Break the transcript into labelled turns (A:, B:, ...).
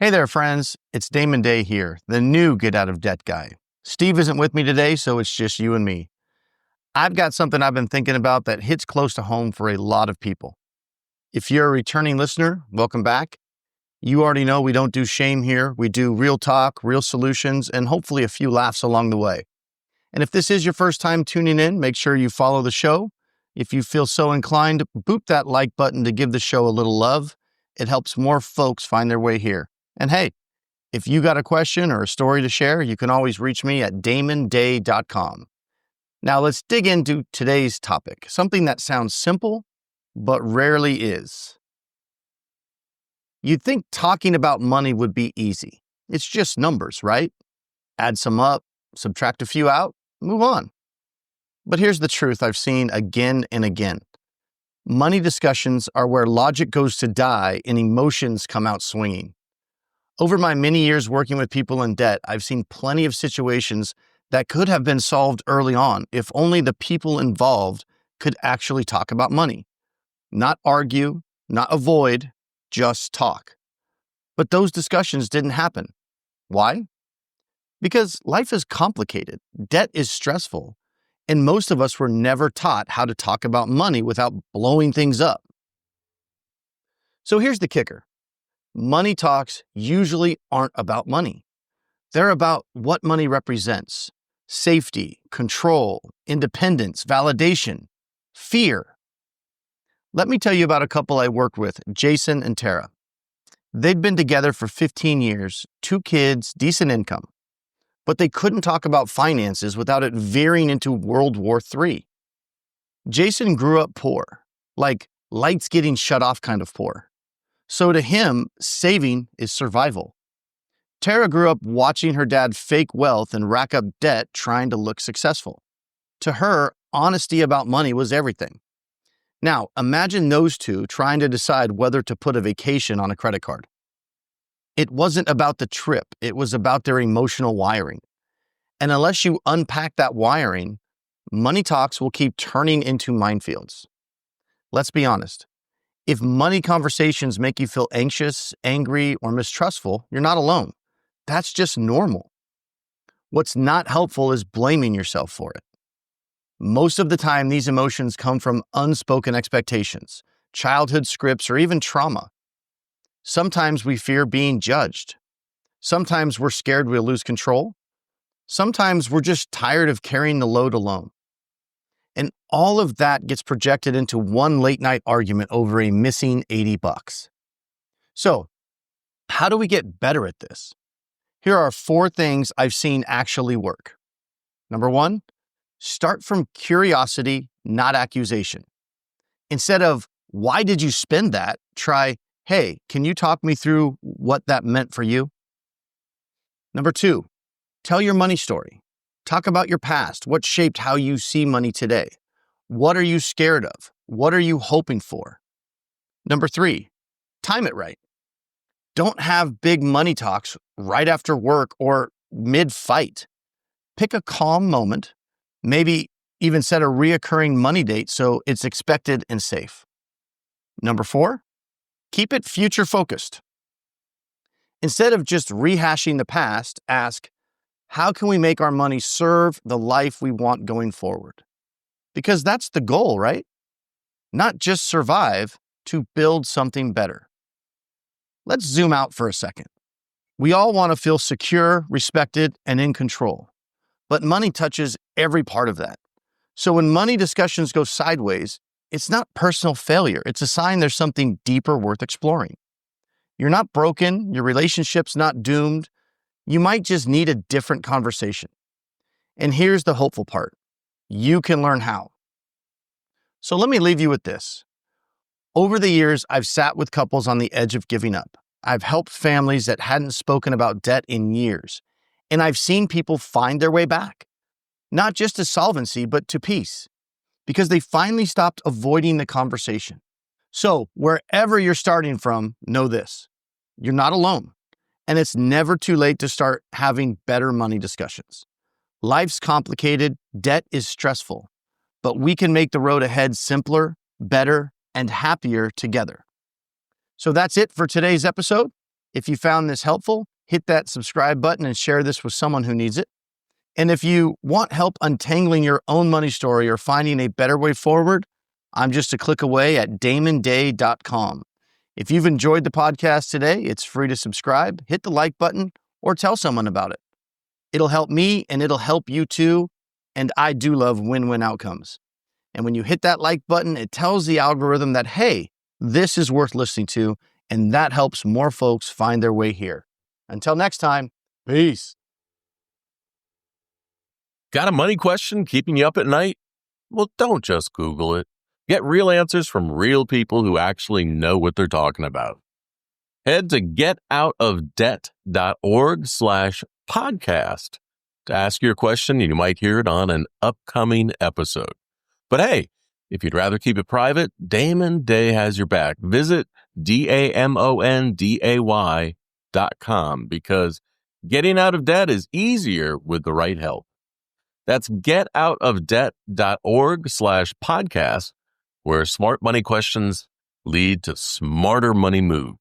A: Hey there, friends. It's Damon Day here, the new Get Out of Debt guy. Steve isn't with me today, so it's just you and me. I've got something I've been thinking about that hits close to home for a lot of people. If you're a returning listener, welcome back. You already know we don't do shame here. We do real talk, real solutions, and hopefully a few laughs along the way. And if this is your first time tuning in, make sure you follow the show. If you feel so inclined, boop that like button to give the show a little love. It helps more folks find their way here. And hey, if you got a question or a story to share, you can always reach me at damonday.com. Now let's dig into today's topic, something that sounds simple, but rarely is. You'd think talking about money would be easy. It's just numbers, right? Add some up, subtract a few out, move on. But here's the truth I've seen again and again. Money discussions are where logic goes to die and emotions come out swinging. Over my many years working with people in debt, I've seen plenty of situations that could have been solved early on if only the people involved could actually talk about money. Not argue, not avoid, just talk. But those discussions didn't happen. Why? Because life is complicated, debt is stressful, and most of us were never taught how to talk about money without blowing things up. So here's the kicker. Money talks usually aren't about money. They're about what money represents: safety, control, independence, validation, fear. Let me tell you about a couple I worked with, Jason and Tara. They'd been together for 15 years, 2 kids, decent income. But they couldn't talk about finances without it veering into World War III. Jason grew up poor, like lights getting shut off kind of poor. So to him, saving is survival. Tara grew up watching her dad fake wealth and rack up debt trying to look successful. To her, honesty about money was everything. Now, imagine those two trying to decide whether to put a vacation on a credit card. It wasn't about the trip, it was about their emotional wiring. And unless you unpack that wiring, money talks will keep turning into minefields. Let's be honest. If money conversations make you feel anxious, angry, or mistrustful, you're not alone. That's just normal. What's not helpful is blaming yourself for it. Most of the time, these emotions come from unspoken expectations, childhood scripts, or even trauma. Sometimes we fear being judged. Sometimes we're scared we'll lose control. Sometimes we're just tired of carrying the load alone. And all of that gets projected into one late night argument over a missing $80. So, how do we get better at this? Here are 4 things I've seen actually work. Number 1, start from curiosity, not accusation. Instead of, why did you spend that? Try, hey, can you talk me through what that meant for you? Number 2, tell your money story. Talk about your past. What shaped how you see money today? What are you scared of? What are you hoping for? Number 3, time it right. Don't have big money talks right after work or mid-fight. Pick a calm moment, maybe even set a reoccurring money date so it's expected and safe. Number 4, keep it future-focused. Instead of just rehashing the past, ask, how can we make our money serve the life we want going forward? Because that's the goal, right? Not just survive, to build something better. Let's zoom out for a second. We all want to feel secure, respected, and in control. But money touches every part of that. So when money discussions go sideways, it's not personal failure. It's a sign there's something deeper worth exploring. You're not broken. Your relationship's not doomed. You might just need a different conversation. And here's the hopeful part. You can learn how. So let me leave you with this. Over the years, I've sat with couples on the edge of giving up. I've helped families that hadn't spoken about debt in years. And I've seen people find their way back. Not just to solvency, but to peace. Because they finally stopped avoiding the conversation. So wherever you're starting from, know this. You're not alone. And it's never too late to start having better money discussions. Life's complicated, debt is stressful, but we can make the road ahead simpler, better, and happier together. So that's it for today's episode. If you found this helpful, hit that subscribe button and share this with someone who needs it. And if you want help untangling your own money story or finding a better way forward, I'm just a click away at damonday.com. If you've enjoyed the podcast today, it's free to subscribe, hit the like button, or tell someone about it. It'll help me and it'll help you too. And I do love win-win outcomes. And when you hit that like button, it tells the algorithm that, hey, this is worth listening to, and that helps more folks find their way here. Until next time, peace.
B: Got a money question keeping you up at night? Well, don't just Google it. Get real answers from real people who actually know what they're talking about. Head to getoutofdebt.org/podcast to ask your question, and you might hear it on an upcoming episode. But hey, if you'd rather keep it private, Damon Day has your back. Visit DAMONDAY.com because getting out of debt is easier with the right help. That's getoutofdebt.org/podcast, where smart money questions lead to smarter money moves.